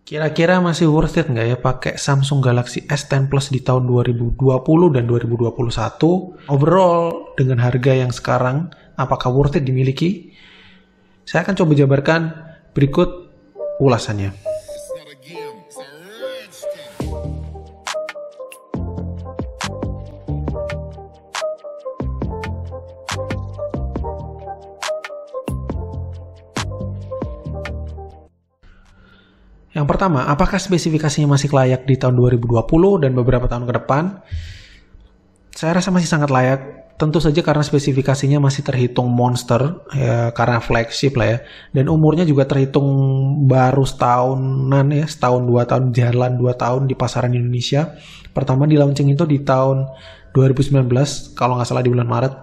Kira-kira masih worth it nggak ya pakai Samsung Galaxy S10 Plus di tahun 2020 dan 2021? Overall, dengan harga yang sekarang, apakah worth it dimiliki? Saya akan coba jabarkan berikut ulasannya. Yang pertama, apakah spesifikasinya masih layak di tahun 2020 dan beberapa tahun ke depan? Saya rasa masih sangat layak. Tentu saja karena spesifikasinya masih terhitung monster, ya, karena flagship lah ya. Dan umurnya juga terhitung baru setahunan ya, setahun 2 tahun, jalan 2 tahun di pasaran Indonesia. Pertama di launching itu di tahun 2019, kalau nggak salah di bulan Maret.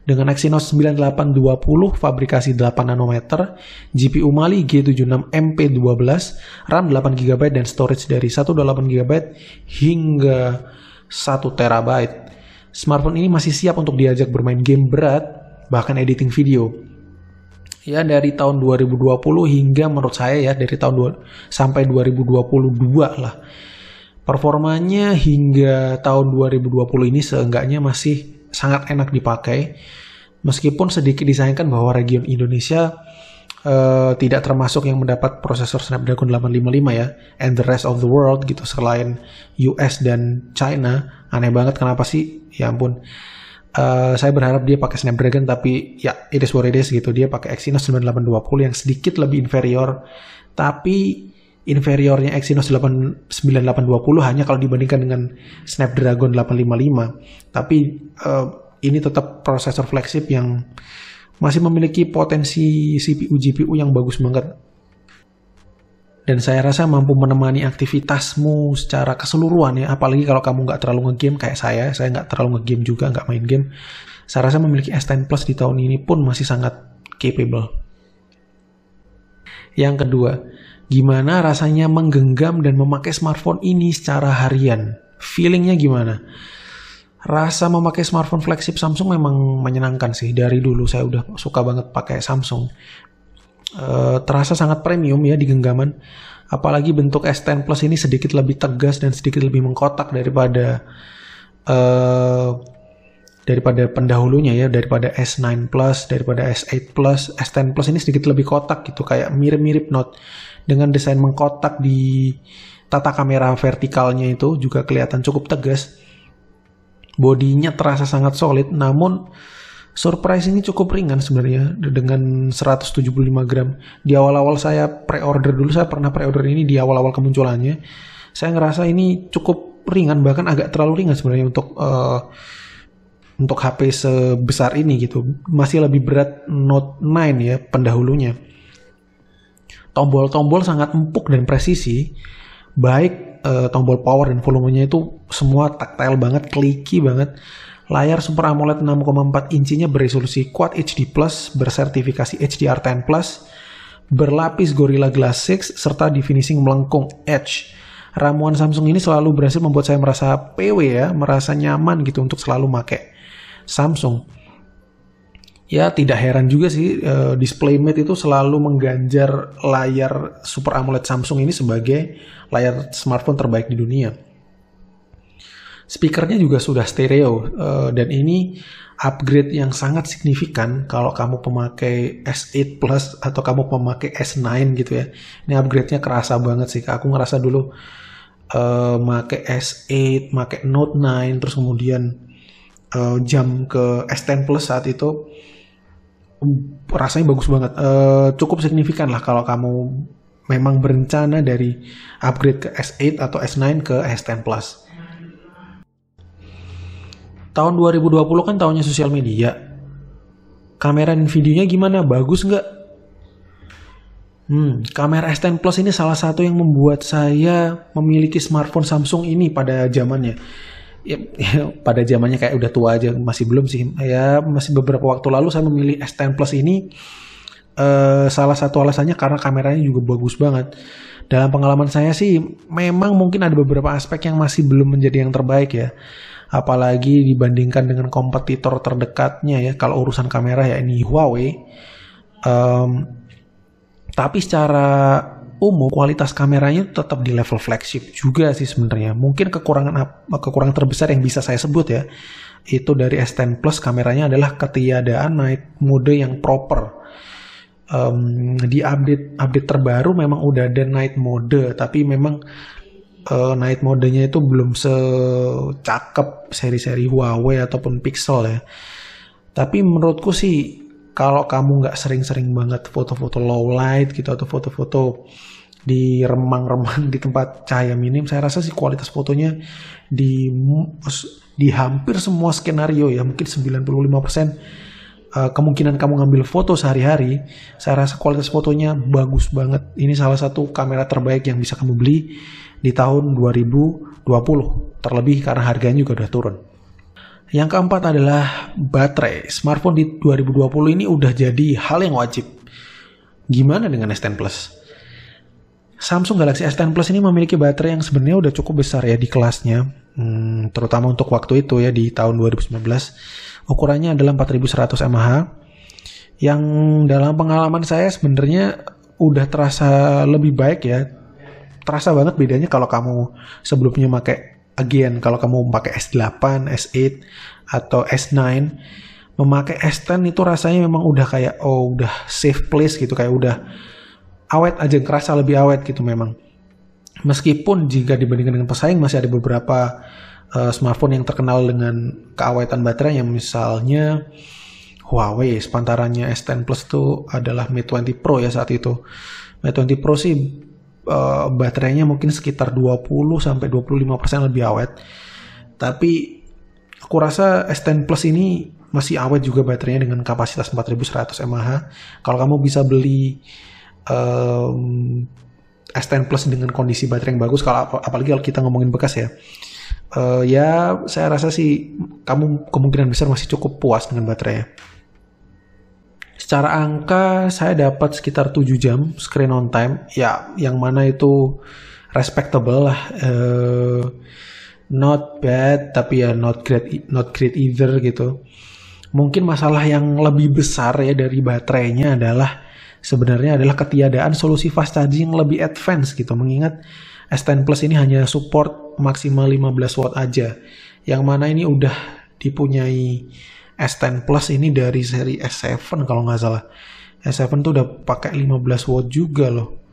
Dengan Exynos 9820, fabrikasi 8 nanometer, GPU Mali G76 MP12, RAM 8GB dan storage dari 128GB hingga 1TB. Smartphone ini masih siap untuk diajak bermain game berat, bahkan editing video. Ya, dari tahun 2020 hingga menurut saya ya, dari tahun sampai 2022 lah. Performanya hingga tahun 2020 ini seenggaknya masih sangat enak dipakai, meskipun sedikit disayangkan bahwa region Indonesia tidak termasuk yang mendapat prosesor Snapdragon 855 ya, and the rest of the world gitu, selain US dan China. Aneh banget kenapa sih, ya ampun. Saya berharap dia pakai Snapdragon, tapi ya it is what it is gitu, dia pakai Exynos 9820 yang sedikit lebih inferior, tapi inferiornya Exynos 9820 hanya kalau dibandingkan dengan Snapdragon 855. Tapi ini tetap prosesor flagship yang masih memiliki potensi CPU GPU yang bagus banget. Dan saya rasa mampu menemani aktivitasmu secara keseluruhan ya, apalagi kalau kamu nggak terlalu ngegame kayak saya nggak terlalu ngegame juga, nggak main game. Saya rasa memiliki S10 Plus di tahun ini pun masih sangat capable. Yang kedua, gimana rasanya menggenggam dan memakai smartphone ini secara harian? Feelingnya gimana? Rasa memakai smartphone flagship Samsung memang menyenangkan sih. Dari dulu saya udah suka banget pakai Samsung. Terasa sangat premium ya di genggaman. Apalagi bentuk S10 Plus ini sedikit lebih tegas dan sedikit lebih mengkotak daripada pendahulunya ya, daripada S9 Plus, daripada S8 Plus. S10 Plus ini sedikit lebih kotak gitu, kayak mirip-mirip Note. Dengan desain mengkotak di tata kamera vertikalnya itu juga kelihatan cukup tegas. Bodinya terasa sangat solid, namun surprise ini cukup ringan sebenarnya dengan 175 gram. Di awal-awal saya pre-order dulu, saya pernah pre-order ini di awal-awal kemunculannya. Saya ngerasa ini cukup ringan, bahkan agak terlalu ringan sebenarnya untuk HP sebesar ini gitu. Masih lebih berat Note 9 ya, pendahulunya. Tombol-tombol sangat empuk dan presisi. Baik tombol power dan volumenya itu semua tactile banget, clicky banget. Layar Super AMOLED 6,4 inchinya beresolusi Quad HD+, bersertifikasi HDR10+, berlapis Gorilla Glass 6, serta di finishing melengkung Edge. Ramuan Samsung ini selalu berhasil membuat saya merasa PW ya, merasa nyaman gitu untuk selalu pakai Samsung. Ya tidak heran juga sih, DisplayMate itu selalu mengganjar layar Super AMOLED Samsung ini sebagai layar smartphone terbaik di dunia. Speakernya juga sudah stereo, dan ini upgrade yang sangat signifikan kalau kamu pemakai S8 Plus atau kamu pemakai S9 gitu ya. Ini upgrade-nya kerasa banget sih. Aku ngerasa dulu pakai S8, pakai Note 9, terus kemudian jam ke S10 Plus saat itu rasanya bagus banget. Cukup signifikan lah kalau kamu memang berencana dari upgrade ke S8 atau S9 ke S10 Plus. Tahun 2020 kan tahunnya sosial media. Kamera dan videonya gimana? Bagus nggak? Kamera S10 Plus ini salah satu yang membuat saya memiliki smartphone Samsung ini pada zamannya. Ya, pada zamannya kayak udah tua aja, masih belum sih. Ya, masih beberapa waktu lalu saya memilih S10 Plus ini. Salah satu alasannya karena kameranya juga bagus banget. Dalam pengalaman saya sih, memang mungkin ada beberapa aspek yang masih belum menjadi yang terbaik ya. Apalagi dibandingkan dengan kompetitor terdekatnya ya, kalau urusan kamera ya ini Huawei. Tapi secara umum kualitas kameranya tetap di level flagship juga sih sebenarnya. Mungkin kekurangan terbesar yang bisa saya sebut ya, itu dari S10 Plus kameranya adalah ketiadaan night mode yang proper. Di update terbaru memang udah ada night mode, tapi memang night modenya itu belum secakep seri-seri Huawei ataupun Pixel ya. Tapi menurutku sih kalau kamu nggak sering-sering banget foto-foto low light gitu atau foto-foto di remang-remang di tempat cahaya minim, saya rasa sih kualitas fotonya di hampir semua skenario ya, mungkin 95% kemungkinan kamu ngambil foto sehari-hari, saya rasa kualitas fotonya bagus banget. Ini salah satu kamera terbaik yang bisa kamu beli di tahun 2020, terlebih karena harganya juga udah turun. Yang keempat adalah baterai. Smartphone di 2020 ini udah jadi hal yang wajib. Gimana dengan S10 Plus? Samsung Galaxy S10 Plus ini memiliki baterai yang sebenarnya udah cukup besar ya di kelasnya, terutama untuk waktu itu ya di tahun 2019. Ukurannya adalah 4100 mAh, yang dalam pengalaman saya sebenarnya udah terasa lebih baik ya. Terasa banget bedanya kalau kamu sebelumnya kalau kamu pakai S8, S8 atau S9, memakai S10 itu rasanya memang udah kayak udah safe place gitu, kayak udah awet aja, kerasa lebih awet gitu memang. Meskipun jika dibandingkan dengan pesaing masih ada beberapa smartphone yang terkenal dengan keawetan baterainya, misalnya Huawei, sepantarannya S10 Plus itu adalah Mate 20 Pro ya saat itu. Mate 20 Pro sih baterainya mungkin sekitar 20-25% lebih awet. Tapi aku rasa S10 Plus ini masih awet juga baterainya dengan kapasitas 4100 mAh. Kalau kamu bisa beli S10 Plus dengan kondisi baterai yang bagus, apalagi kalau kita ngomongin bekas ya, ya saya rasa sih kamu kemungkinan besar masih cukup puas dengan baterainya. Secara angka saya dapat sekitar 7 jam screen on time, ya yang mana itu respectable lah, not bad tapi ya not great either gitu. Mungkin masalah yang lebih besar ya dari baterainya sebenarnya adalah ketiadaan solusi fast charging yang lebih advance gitu, mengingat S10 Plus ini hanya support maksimal 15 watt aja, yang mana ini udah dipunyai S10 Plus ini dari seri S7 kalau nggak salah. S7 tuh udah pakai 15 watt juga loh.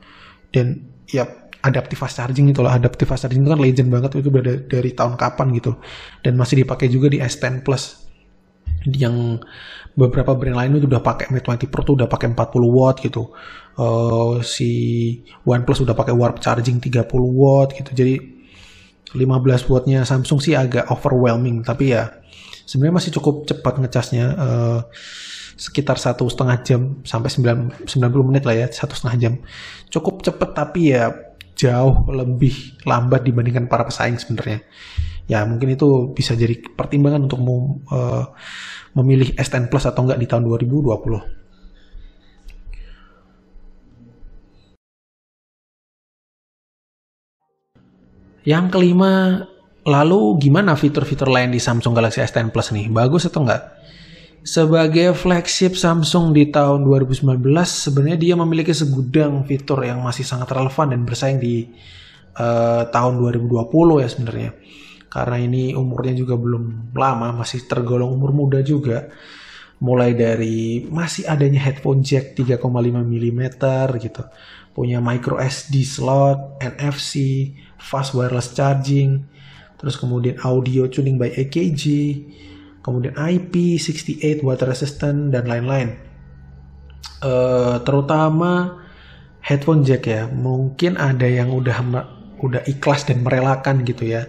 Dan ya adaptive fast charging itulah. Adaptive fast charging itu kan legend banget, itu udah dari tahun kapan gitu. Dan masih dipakai juga di S10 Plus. Yang beberapa brand lain itu udah pakai, Mate 20 Pro tuh udah pakai 40 watt gitu. Si OnePlus udah pakai warp charging 30 watt gitu. Jadi 15 wattnya Samsung sih agak overwhelming, tapi ya sebenarnya masih cukup cepat ngecasnya, sekitar 1,5 jam sampai 90 menit lah ya, 1,5 jam. Cukup cepat tapi ya jauh lebih lambat dibandingkan para pesaing sebenarnya. Ya mungkin itu bisa jadi pertimbangan untuk memilih S10 Plus atau enggak di tahun 2020. Yang kelima, lalu gimana fitur-fitur lain di Samsung Galaxy S10 Plus nih? Bagus atau enggak? Sebagai flagship Samsung di tahun 2019, sebenarnya dia memiliki segudang fitur yang masih sangat relevan dan bersaing di tahun 2020 ya sebenarnya. Karena ini umurnya juga belum lama, masih tergolong umur muda juga. Mulai dari masih adanya headphone jack 3,5 mm gitu. Punya micro SD slot, NFC, fast wireless charging, terus kemudian audio tuning by AKG, kemudian IP68 water resistant dan lain-lain. Terutama headphone jack ya, mungkin ada yang udah ikhlas dan merelakan gitu ya,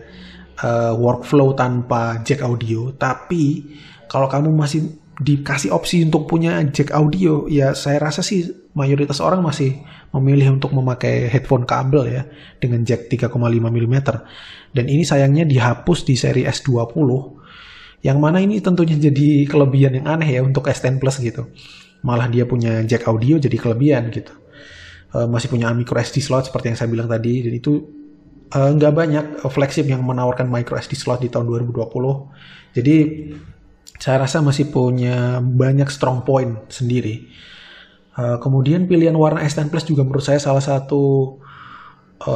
workflow tanpa jack audio. Tapi kalau kamu masih dikasih opsi untuk punya jack audio, ya saya rasa sih mayoritas orang masih memilih untuk memakai headphone kabel ya dengan jack 3,5 mm. Dan ini sayangnya dihapus di seri S20, yang mana ini tentunya jadi kelebihan yang aneh ya untuk S10 Plus gitu. Malah dia punya jack audio jadi kelebihan gitu. Masih punya micro SD slot seperti yang saya bilang tadi, dan itu nggak banyak flagship yang menawarkan micro SD slot di tahun 2020. Jadi saya rasa masih punya banyak strong point sendiri. Kemudian pilihan warna S10 Plus juga menurut saya salah satu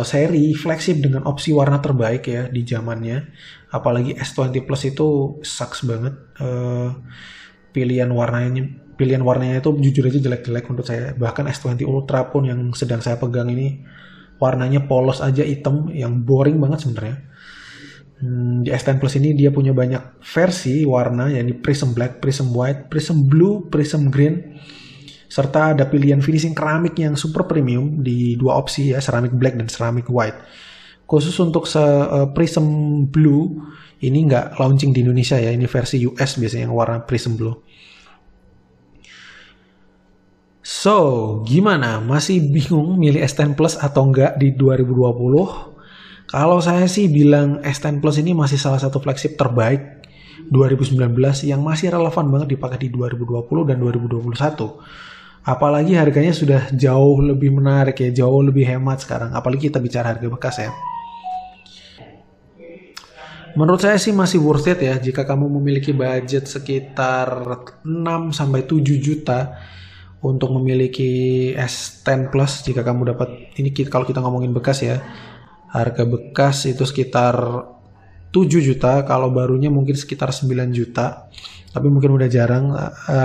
seri flagship dengan opsi warna terbaik ya di zamannya. Apalagi S20 Plus itu sucks banget. Pilihan warnanya itu jujur aja jelek-jelek menurut saya. Bahkan S20 Ultra pun yang sedang saya pegang ini warnanya polos aja, hitam, yang boring banget sebenarnya. Di S10 Plus ini dia punya banyak versi warna, yakni Prism Black, Prism White, Prism Blue, Prism Green, serta ada pilihan finishing keramik yang super premium di dua opsi ya, ceramic black dan ceramic white. Khusus untuk Prism Blue ini nggak launching di Indonesia ya, ini versi US biasanya yang warna Prism Blue. So, gimana? Masih bingung milih S10 Plus atau enggak di 2020? Kalau saya sih bilang S10 Plus ini masih salah satu flagship terbaik 2019 yang masih relevan banget dipakai di 2020 dan 2021. Apalagi harganya sudah jauh lebih menarik ya, jauh lebih hemat sekarang. Apalagi kita bicara harga bekas ya. Menurut saya sih masih worth it ya jika kamu memiliki budget sekitar 6-7 juta untuk memiliki S10 Plus. Jika kamu dapat, ini kalau kita ngomongin bekas ya, harga bekas itu sekitar 7 juta, kalau barunya mungkin sekitar 9 juta. Tapi mungkin udah jarang.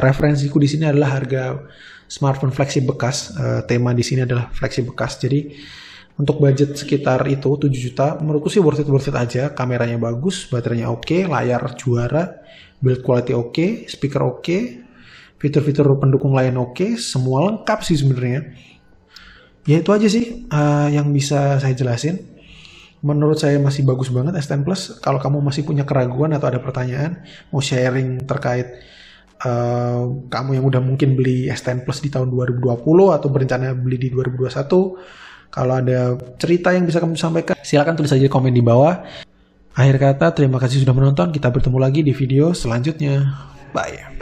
Referensiku di sini adalah harga smartphone flagship bekas. Tema di sini adalah flagship bekas. Jadi untuk budget sekitar itu 7 juta, menurutku sih worth it aja. Kameranya bagus, baterainya oke, layar juara, build quality oke, speaker oke, fitur-fitur pendukung lain oke, semua lengkap sih sebenarnya. Ya itu aja sih yang bisa saya jelasin. Menurut saya masih bagus banget S10 Plus. Kalau kamu masih punya keraguan atau ada pertanyaan, mau sharing terkait kamu yang udah mungkin beli S10 Plus di tahun 2020 atau berencana beli di 2021, kalau ada cerita yang bisa kamu sampaikan, silakan tulis aja komen di bawah. Akhir kata, terima kasih sudah menonton. Kita bertemu lagi di video selanjutnya. Bye.